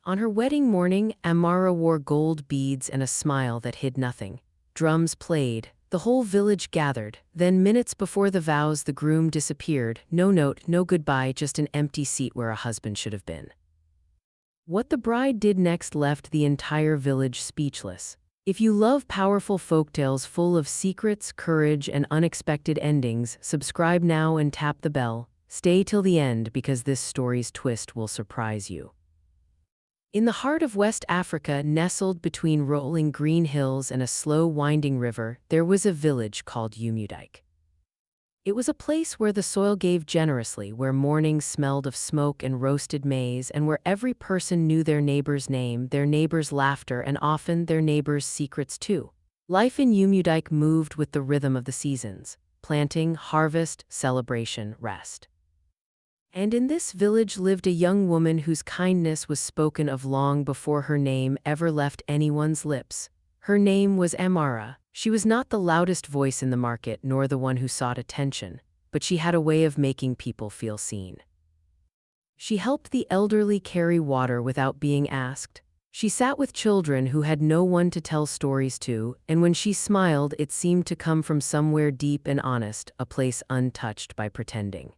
On her wedding morning, Amara wore gold beads and a smile that hid nothing. Drums played, the whole village gathered. Then minutes before the vows, the groom disappeared. No note, no goodbye, just an empty seat where a husband should have been. What the bride did next left the entire village speechless. If you love powerful folktales full of secrets, courage, and unexpected endings, subscribe now and tap the bell. Stay till the end because this story's twist will surprise you. In the heart of West Africa, nestled between rolling green hills and a slow winding river, there was a village called Umudike. It was a place where the soil gave generously, where mornings smelled of smoke and roasted maize, and where every person knew their neighbor's name, their neighbor's laughter, and often their neighbor's secrets too. Life in Umudike moved with the rhythm of the seasons: planting, harvest, celebration, rest. And in this village lived a young woman whose kindness was spoken of long before her name ever left anyone's lips. Her name was Amara. She was not the loudest voice in the market nor the one who sought attention, but she had a way of making people feel seen. She helped the elderly carry water without being asked. She sat with children who had no one to tell stories to, and when she smiled, it seemed to come from somewhere deep and honest, a place untouched by pretending.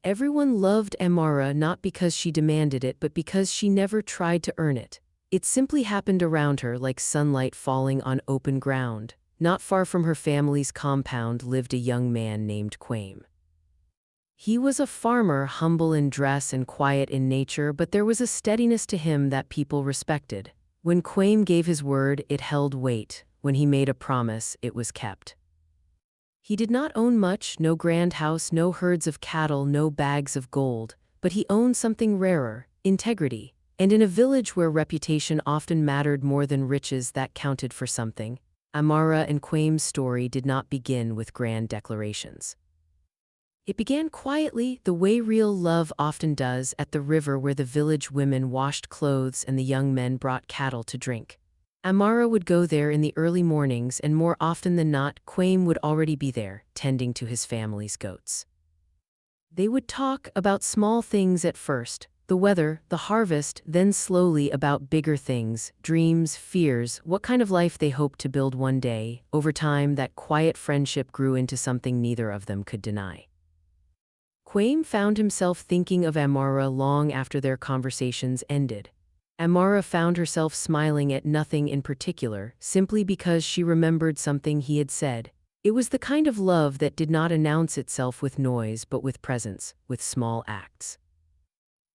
Everyone loved Amara not because she demanded it, but because she never tried to earn it. It simply happened around her like sunlight falling on open ground. Not far from her family's compound lived a young man named Kwame. He was a farmer, humble in dress and quiet in nature, but there was a steadiness to him that people respected. When Kwame gave his word, it held weight. When he made a promise, it was kept. He did not own much, no grand house, no herds of cattle, no bags of gold, but he owned something rarer: integrity. And in a village where reputation often mattered more than riches, that counted for something. Amara and Kwame's story did not begin with grand declarations. It began quietly, the way real love often does, at the river where the village women washed clothes and the young men brought cattle to drink. Amara would go there in the early mornings, and more often than not, Kwame would already be there, tending to his family's goats. They would talk about small things at first: the weather, the harvest, then slowly about bigger things: dreams, fears, what kind of life they hoped to build one day. Over time, that quiet friendship grew into something neither of them could deny. Kwame found himself thinking of Amara long after their conversations ended. Amara found herself smiling at nothing in particular, simply because she remembered something he had said. It was the kind of love that did not announce itself with noise, but with presence, with small acts.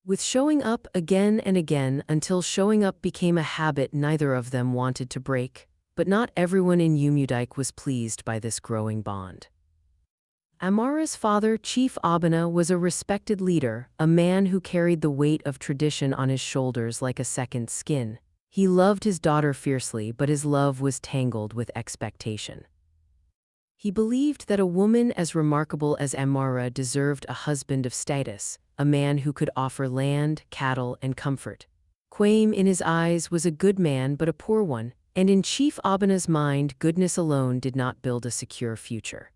With showing up again and again, until showing up became a habit neither of them wanted to break. But not everyone in Umudike was pleased by this growing bond. Amara's father, Chief Abana, was a respected leader, a man who carried the weight of tradition on his shoulders like a second skin. He loved his daughter fiercely, but his love was tangled with expectation. He believed that a woman as remarkable as Amara deserved a husband of status, a man who could offer land, cattle, and comfort. Kwame, in his eyes, was a good man but a poor one, and in Chief Abana's mind, goodness alone did not build a secure future.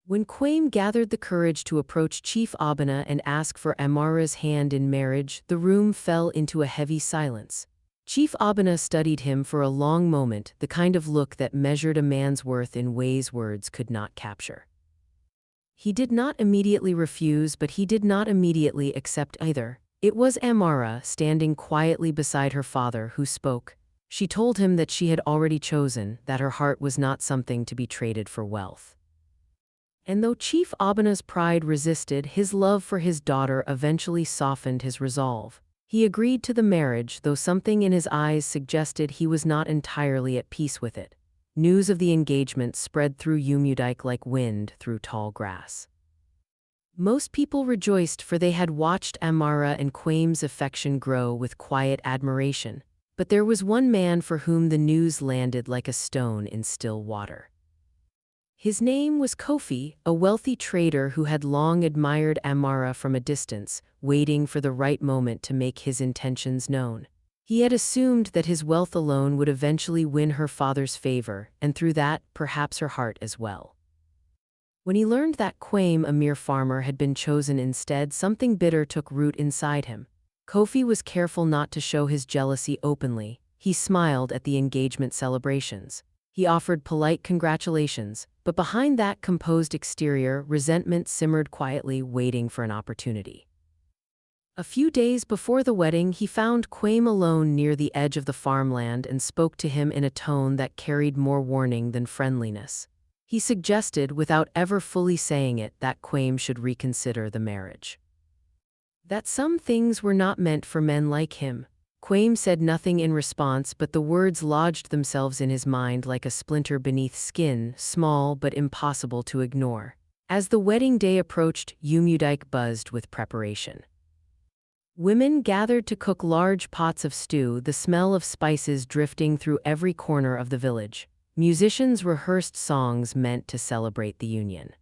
When Kwame gathered the courage to approach Chief Abana and ask for Amara's hand in marriage, the room fell into a heavy silence. Chief Abana studied him for a long moment, the kind of look that measured a man's worth in ways words could not capture. He did not immediately refuse, but he did not immediately accept either. It was Amara, standing quietly beside her father, who spoke. She told him that she had already chosen, that her heart was not something to be traded for wealth. And though Chief Abana's pride resisted, his love for his daughter eventually softened his resolve. He agreed to the marriage, though something in his eyes suggested he was not entirely at peace with it. News of the engagement spread through Umudike like wind through tall grass. Most people rejoiced, for they had watched Amara and Kwame's affection grow with quiet admiration. But there was one man for whom the news landed like a stone in still water. His name was Kofi, a wealthy trader who had long admired Amara from a distance, waiting for the right moment to make his intentions known. He had assumed that his wealth alone would eventually win her father's favor, and through that, perhaps her heart as well. When he learned that Kwame, a mere farmer, had been chosen instead, something bitter took root inside him. Kofi was careful not to show his jealousy openly. He smiled at the engagement celebrations. He offered polite congratulations, but behind that composed exterior, resentment simmered quietly, waiting for an opportunity. A few days before the wedding, he found Kwame alone near the edge of the farmland and spoke to him in a tone that carried more warning than friendliness. He suggested, without ever fully saying it, that Kwame should reconsider the marriage. That some things were not meant for men like him. Kwame said nothing in response, but the words lodged themselves in his mind like a splinter beneath skin, small but impossible to ignore. As the wedding day approached, Umudike buzzed with preparation. Women gathered to cook large pots of stew, the smell of spices drifting through every corner of the village. Musicians rehearsed songs meant to celebrate the union.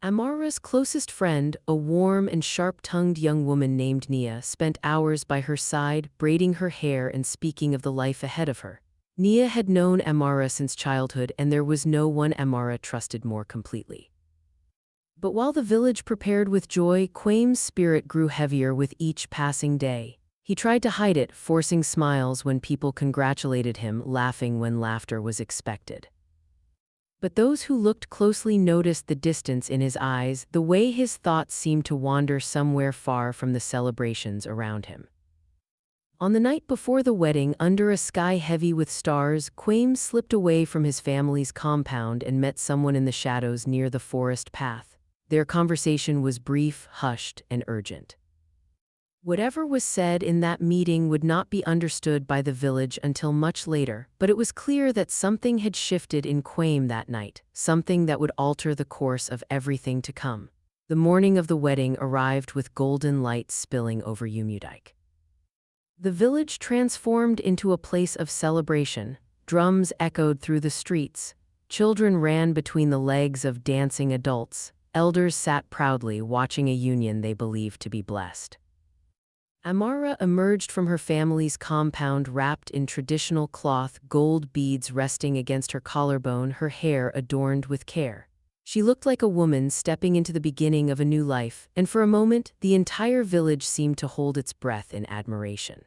Amara's closest friend, a warm and sharp-tongued young woman named Nia, spent hours by her side, braiding her hair and speaking of the life ahead of her. Nia had known Amara since childhood, and there was no one Amara trusted more completely. But while the village prepared with joy, Kwame's spirit grew heavier with each passing day. He tried to hide it, forcing smiles when people congratulated him, laughing when laughter was expected. But those who looked closely noticed the distance in his eyes, the way his thoughts seemed to wander somewhere far from the celebrations around him. On the night before the wedding, under a sky heavy with stars, Kwame slipped away from his family's compound and met someone in the shadows near the forest path. Their conversation was brief, hushed, and urgent. Whatever was said in that meeting would not be understood by the village until much later, but it was clear that something had shifted in Kwame that night, something that would alter the course of everything to come. The morning of the wedding arrived with golden light spilling over Umudike. The village transformed into a place of celebration. Drums echoed through the streets. Children ran between the legs of dancing adults. Elders sat proudly, watching a union they believed to be blessed. Amara emerged from her family's compound wrapped in traditional cloth, gold beads resting against her collarbone, her hair adorned with care. She looked like a woman stepping into the beginning of a new life, and for a moment, the entire village seemed to hold its breath in admiration.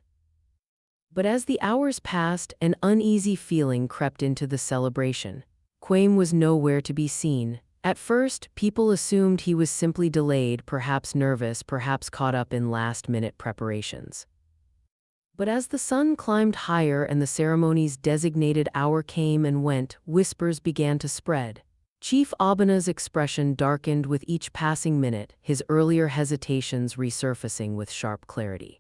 But as the hours passed, an uneasy feeling crept into the celebration. Kwame was nowhere to be seen. At first, people assumed he was simply delayed, perhaps nervous, perhaps caught up in last-minute preparations. But as the sun climbed higher and the ceremony's designated hour came and went, whispers began to spread. Chief Abana's expression darkened with each passing minute, his earlier hesitations resurfacing with sharp clarity.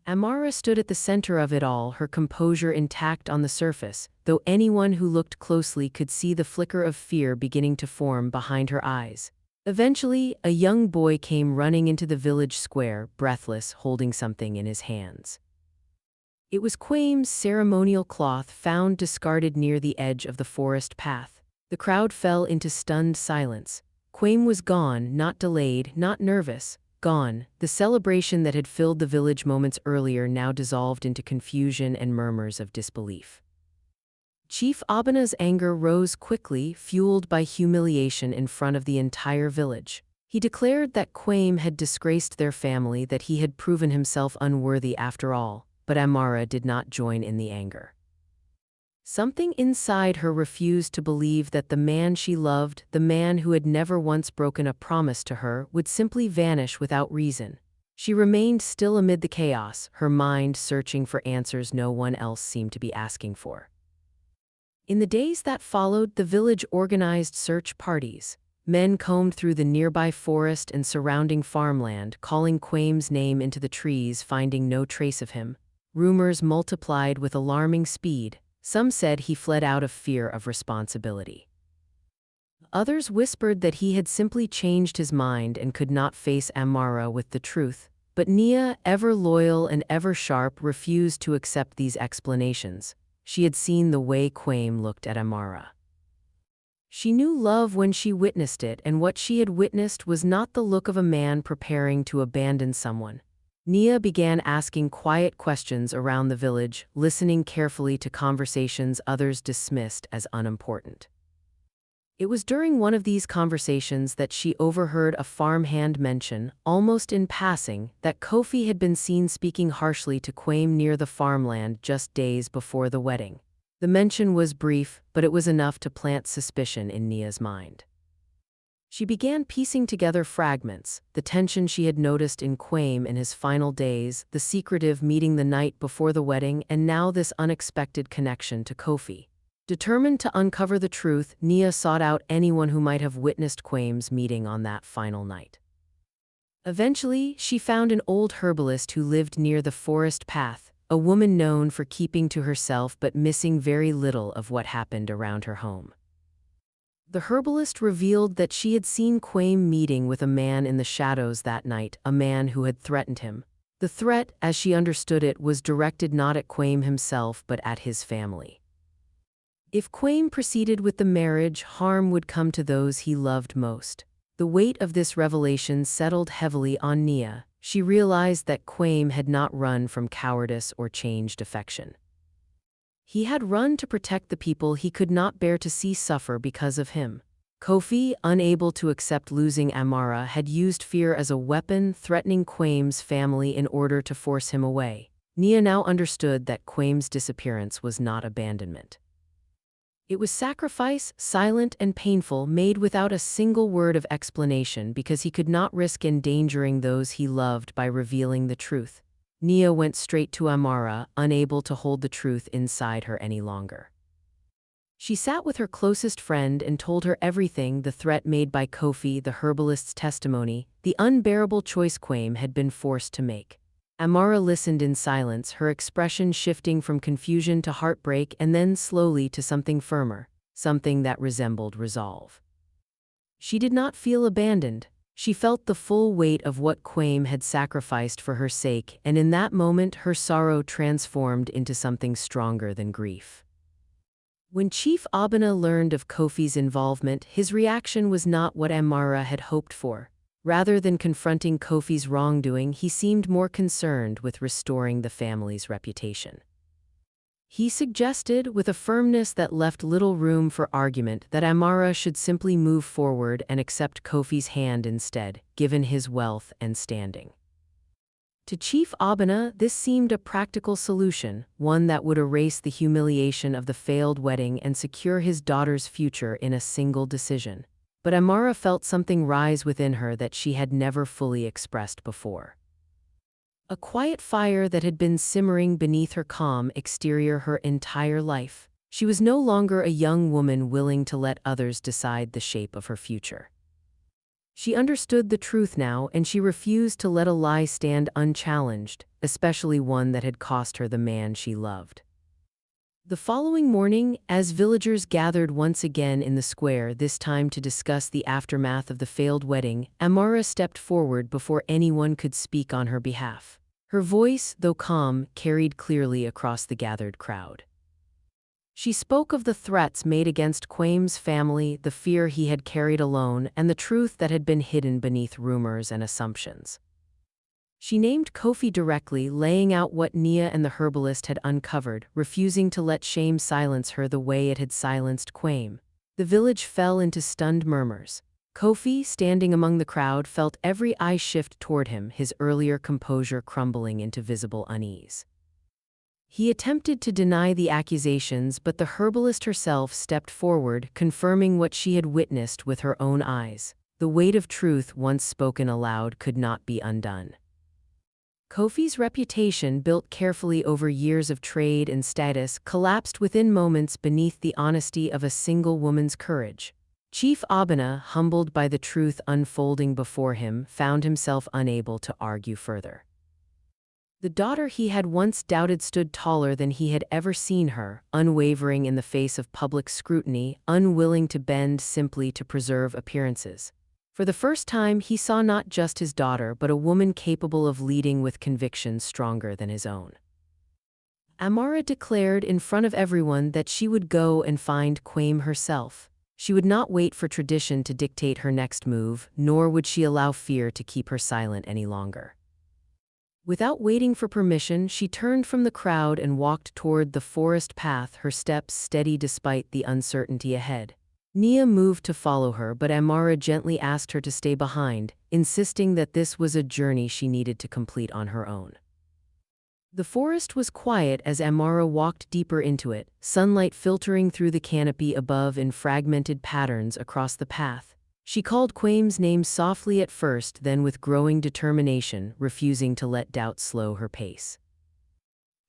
Amara stood at the center of it all, her composure intact on the surface, though anyone who looked closely could see the flicker of fear beginning to form behind her eyes. Eventually, a young boy came running into the village square, breathless, holding something in his hands. It was Kwame's ceremonial cloth, found discarded near the edge of the forest path. The crowd fell into stunned silence. Kwame was gone, not delayed, not nervous. Gone. The celebration that had filled the village moments earlier now dissolved into confusion and murmurs of disbelief. Chief Abana's anger rose quickly, fueled by humiliation in front of the entire village. He declared that Kwame had disgraced their family, that he had proven himself unworthy after all, but Amara did not join in the anger. Something inside her refused to believe that the man she loved, the man who had never once broken a promise to her, would simply vanish without reason. She remained still amid the chaos, her mind searching for answers no one else seemed to be asking for. In the days that followed, the village organized search parties. Men combed through the nearby forest and surrounding farmland, calling Kwame's name into the trees, finding no trace of him. Rumors multiplied with alarming speed. Some said he fled out of fear of responsibility. Others whispered that he had simply changed his mind and could not face Amara with the truth. But Nia, ever loyal and ever sharp, refused to accept these explanations. She had seen the way Kwame looked at Amara. She knew love when she witnessed it, and what she had witnessed was not the look of a man preparing to abandon someone. Nia began asking quiet questions around the village, listening carefully to conversations others dismissed as unimportant. It was during one of these conversations that she overheard a farmhand mention, almost in passing, that Kofi had been seen speaking harshly to Kwame near the farmland just days before the wedding. The mention was brief, but it was enough to plant suspicion in Nia's mind. She began piecing together fragments, the tension she had noticed in Kwame in his final days, the secretive meeting the night before the wedding, and now this unexpected connection to Kofi. Determined to uncover the truth, Nia sought out anyone who might have witnessed Kwame's meeting on that final night. Eventually, she found an old herbalist who lived near the forest path, a woman known for keeping to herself but missing very little of what happened around her home. The herbalist revealed that she had seen Kwame meeting with a man in the shadows that night, a man who had threatened him. The threat, as she understood it, was directed not at Kwame himself but at his family. If Kwame proceeded with the marriage, harm would come to those he loved most. The weight of this revelation settled heavily on Nia. She realized that Kwame had not run from cowardice or changed affection. He had run to protect the people he could not bear to see suffer because of him. Kofi, unable to accept losing Amara, had used fear as a weapon, threatening Kwame's family in order to force him away. Nia now understood that Kwame's disappearance was not abandonment. It was sacrifice, silent and painful, made without a single word of explanation because he could not risk endangering those he loved by revealing the truth. Nia went straight to Amara, unable to hold the truth inside her any longer. She sat with her closest friend and told her everything: the threat made by Kofi, the herbalist's testimony, the unbearable choice Kwame had been forced to make. Amara listened in silence, her expression shifting from confusion to heartbreak and then slowly to something firmer, something that resembled resolve. She did not feel abandoned. She felt the full weight of what Kwame had sacrificed for her sake, and in that moment her sorrow transformed into something stronger than grief. When Chief Abena learned of Kofi's involvement, his reaction was not what Amara had hoped for. Rather than confronting Kofi's wrongdoing, he seemed more concerned with restoring the family's reputation. He suggested, with a firmness that left little room for argument, that Amara should simply move forward and accept Kofi's hand instead, given his wealth and standing. To Chief Abena, this seemed a practical solution, one that would erase the humiliation of the failed wedding and secure his daughter's future in a single decision. But Amara felt something rise within her that she had never fully expressed before. A quiet fire that had been simmering beneath her calm exterior her entire life. She was no longer a young woman willing to let others decide the shape of her future. She understood the truth now, and she refused to let a lie stand unchallenged, especially one that had cost her the man she loved. The following morning, as villagers gathered once again in the square, this time to discuss the aftermath of the failed wedding, Amara stepped forward before anyone could speak on her behalf. Her voice, though calm, carried clearly across the gathered crowd. She spoke of the threats made against Kwame's family, the fear he had carried alone, and the truth that had been hidden beneath rumors and assumptions. She named Kofi directly, laying out what Nia and the herbalist had uncovered, refusing to let shame silence her the way it had silenced Kwame. The village fell into stunned murmurs. Kofi, standing among the crowd, felt every eye shift toward him, his earlier composure crumbling into visible unease. He attempted to deny the accusations, but the herbalist herself stepped forward, confirming what she had witnessed with her own eyes. The weight of truth, once spoken aloud, could not be undone. Kofi's reputation, built carefully over years of trade and status, collapsed within moments beneath the honesty of a single woman's courage. Chief Abena, humbled by the truth unfolding before him, found himself unable to argue further. The daughter he had once doubted stood taller than he had ever seen her, unwavering in the face of public scrutiny, unwilling to bend simply to preserve appearances. For the first time, he saw not just his daughter, but a woman capable of leading with convictions stronger than his own. Amara declared in front of everyone that she would go and find Kwame herself. She would not wait for tradition to dictate her next move, nor would she allow fear to keep her silent any longer. Without waiting for permission, she turned from the crowd and walked toward the forest path, her steps steady despite the uncertainty ahead. Nia moved to follow her, but Amara gently asked her to stay behind, insisting that this was a journey she needed to complete on her own. The forest was quiet as Amara walked deeper into it, sunlight filtering through the canopy above in fragmented patterns across the path. She called Kwame's name softly at first, then with growing determination, refusing to let doubt slow her pace.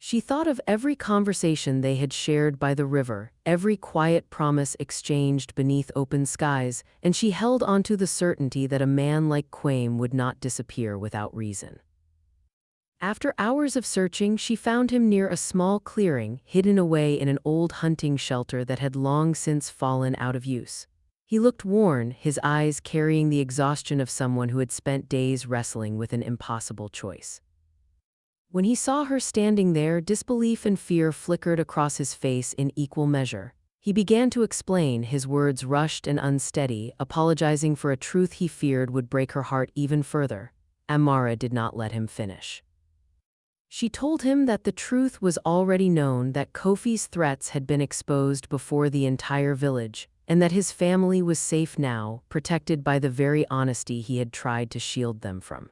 She thought of every conversation they had shared by the river, every quiet promise exchanged beneath open skies, and she held onto the certainty that a man like Kwame would not disappear without reason. After hours of searching, she found him near a small clearing, hidden away in an old hunting shelter that had long since fallen out of use. He looked worn, his eyes carrying the exhaustion of someone who had spent days wrestling with an impossible choice. When he saw her standing there, disbelief and fear flickered across his face in equal measure. He began to explain, his words rushed and unsteady, apologizing for a truth he feared would break her heart even further. Amara did not let him finish. She told him that the truth was already known, that Kofi's threats had been exposed before the entire village, and that his family was safe now, protected by the very honesty he had tried to shield them from.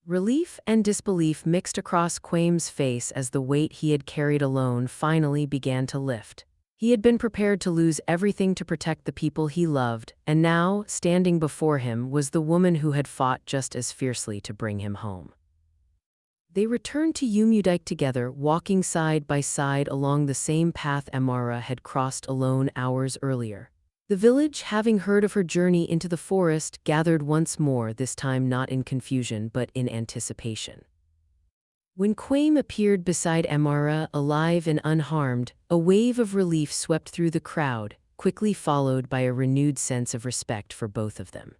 Relief and disbelief mixed across Kwame's face as the weight he had carried alone finally began to lift. He had been prepared to lose everything to protect the people he loved, and now, standing before him, was the woman who had fought just as fiercely to bring him home. They returned to Umudike together, walking side by side along the same path Amara had crossed alone hours earlier. The village, having heard of her journey into the forest, gathered once more, this time not in confusion but in anticipation. When Kwame appeared beside Amara, alive and unharmed, a wave of relief swept through the crowd, quickly followed by a renewed sense of respect for both of them.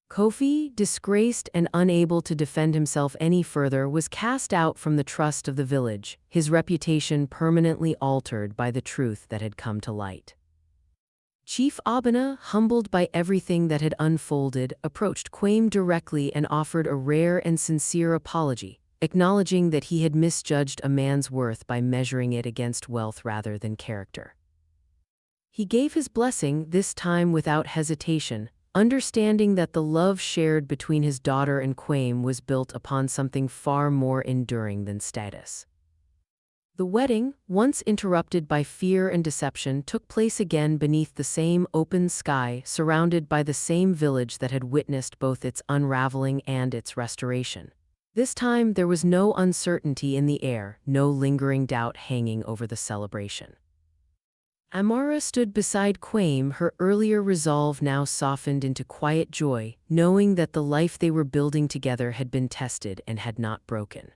Kofi, disgraced and unable to defend himself any further, was cast out from the trust of the village, his reputation permanently altered by the truth that had come to light. Chief Abena, humbled by everything that had unfolded, approached Kwame directly and offered a rare and sincere apology, acknowledging that he had misjudged a man's worth by measuring it against wealth rather than character. He gave his blessing, this time without hesitation, understanding that the love shared between his daughter and Kwame was built upon something far more enduring than status. The wedding, once interrupted by fear and deception, took place again beneath the same open sky, surrounded by the same village that had witnessed both its unraveling and its restoration. This time there was no uncertainty in the air, no lingering doubt hanging over the celebration. Amara stood beside Kwame, her earlier resolve now softened into quiet joy, knowing that the life they were building together had been tested and had not broken.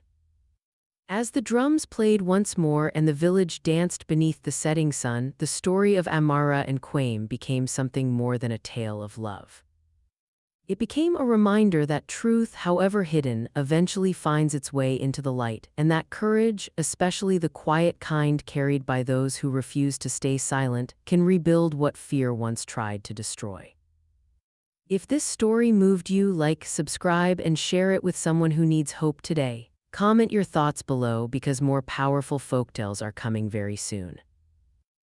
As the drums played once more and the village danced beneath the setting sun, the story of Amara and Kwame became something more than a tale of love. It became a reminder that truth, however hidden, eventually finds its way into the light, and that courage, especially the quiet kind carried by those who refuse to stay silent, can rebuild what fear once tried to destroy. If this story moved you, like, subscribe, and share it with someone who needs hope today. Comment your thoughts below because more powerful folktales are coming very soon.